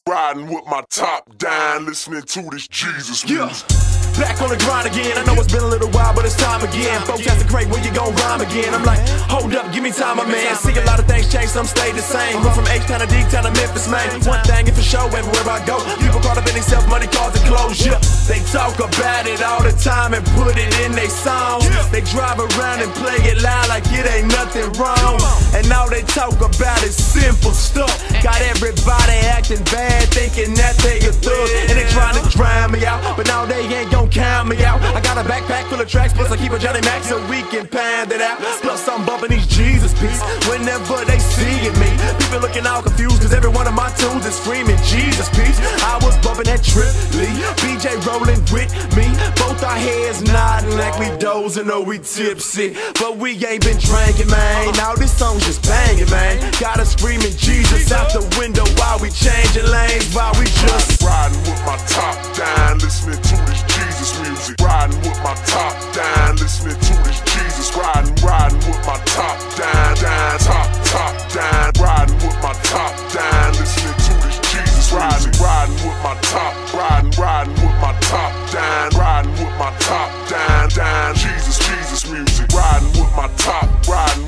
Riding with my top down, listening to this Jesus music. Back on the grind again. I know it's been a little while, but it's time again. Folks asking great, when you gon' rhyme again? I'm like, hold up, give me time, my man. See a lot of things change, some stay the same. Went from H-Town to D-Town to Memphis, man. One thing is for sure, everywhere I go, people caught up in themselves, money, cars, and clothes. Yeah, they talk about it all the time and put it in they songs. They drive around and play it loud like it ain't nothing wrong. And all they talk about is simple stuff. Got everybody acting bad, thinking that they a thug, and they trying to drown me out, but now they ain't gon' count me out. I got a backpack full of tracks, plus I keep a Johnny Mac so we can pound it out. Plus I'm bumping these Jesus beats whenever they seeing me. People looking all confused, cause every one of my tunes is screaming Jesus peace. I was bumping that Trip Lee, BJ rolling with me, both our heads nodding like we dozing or we tipsy, but we ain't been drinking, man. Now this song's just banging, man. Got us screaming Jesus out the window while we changing lanes, while we just riding with my top down, listening to this Jesus music. Riding with my top down, listening to this Jesus. Riding with my top down, top down. Riding with my top down, listening to this Jesus. Riding with my top, riding with my top down, riding with my top down. Jesus music. Riding with my top, riding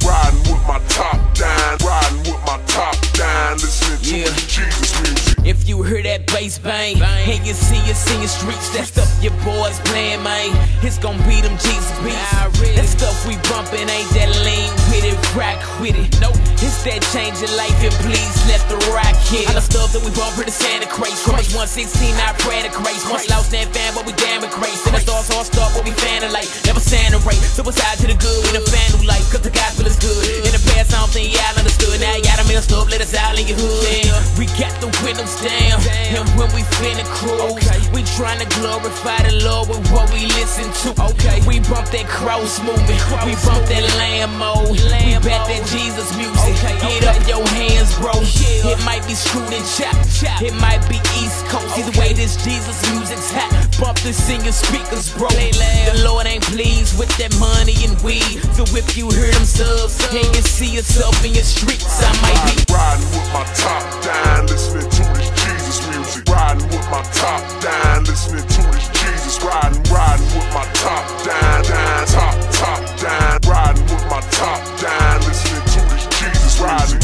with my top down, riding with my top down, listening to this Jesus music. If you hear that bass bang, and you see us in your streets, that stuff your boys playing, man, it's gon' be them Jesus beats. That stuff we bumpin' ain't that lean with it, rock with it. Nope, it's that change your life and please let the rock hit. All the stuff that we bump for the Santa craze. From us 116, I pray to grace. Once lost that fan, but we damn it crazy. Then the stars all start, but we fanning like never Santa rate. Suicide to the good, we the fan who like, cause the gospel is good. In the past, I don't think y'all understood. Now y'all done messed up, let us out in your hood. We got the windows down, and when we finna cruise, we tryna glorify the Lord with what we listen to. We bump that cross movement, we bump that Lambo, we bet that Jesus music. Get up your hands, bro. It might be screwed and chopped, it might be East Coast. Either way, this Jesus music's hot. Bump this in your speakers, bro. The Lord ain't pleased with that money and weed, so if you hear them subs and you see yourself in your streets, I might be riding with my top down, listening to this Jesus music. Riding with my top down, listening to this Jesus. Riding with my top down, top down. Riding with my top down, listening to this Jesus. Riding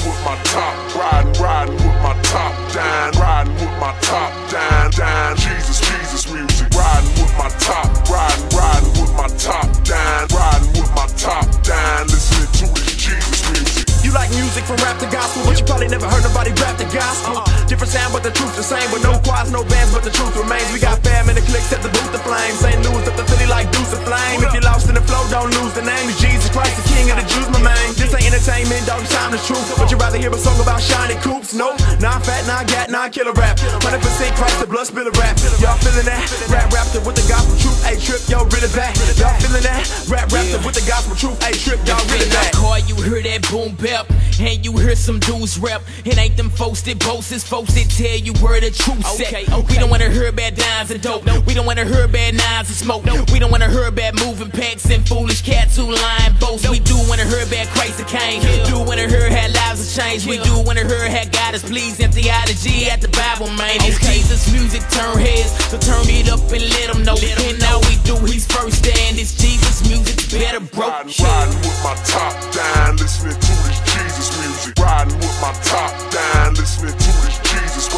with my top, riding with my top down, riding with my top down. Jesus music. Riding with my top, riding with my top down, riding with my top down, listening to this Jesus music. You like music from rap to gospel, but you probably never heard nobody rap the gospel. Different sound, but the truth's the same. With no choirs, no bands, but the truth remains. We got fam in the cliques at the booth, the flames. Ain't news up the Philly like Deuce of Flame. If you're lost in the flow, don't lose the name. It's Jesus Christ, the King of the Jews, my man. This ain't entertainment, dog, it's time the truth. Would you rather hear a song about shiny coops? Nope, non-fat, non-gat, non-killer rap. 100% Christ, the blood spiller rap. Y'all feeling that? Rap raptor with the gospel truth. Hey, Trip, y'all really bad. Y'all feeling that? Rap raptor with the gospel truth. Hey, Trip, y'all really bad. You hear that boom bap, and you hear some dudes rap. It ain't them folks that boast, it's folks that tell you where the truth set. We don't wanna hear about dimes and dope. We don't wanna hear about knives and smoke. We don't wanna hear about moving packs and foolish cats who lying boast. We do wanna hear about Christ the King. Do wanna hear how lives have changed. We do wanna hear how God is pleased. And theology at the Bible, man. It's Jesus music turn heads, so turn it up and let them know. And all we do, he's first, and it's Jesus music better, bro. Riding with my top down, listening to this Jesus music. Riding with my top down, listening to this Jesus.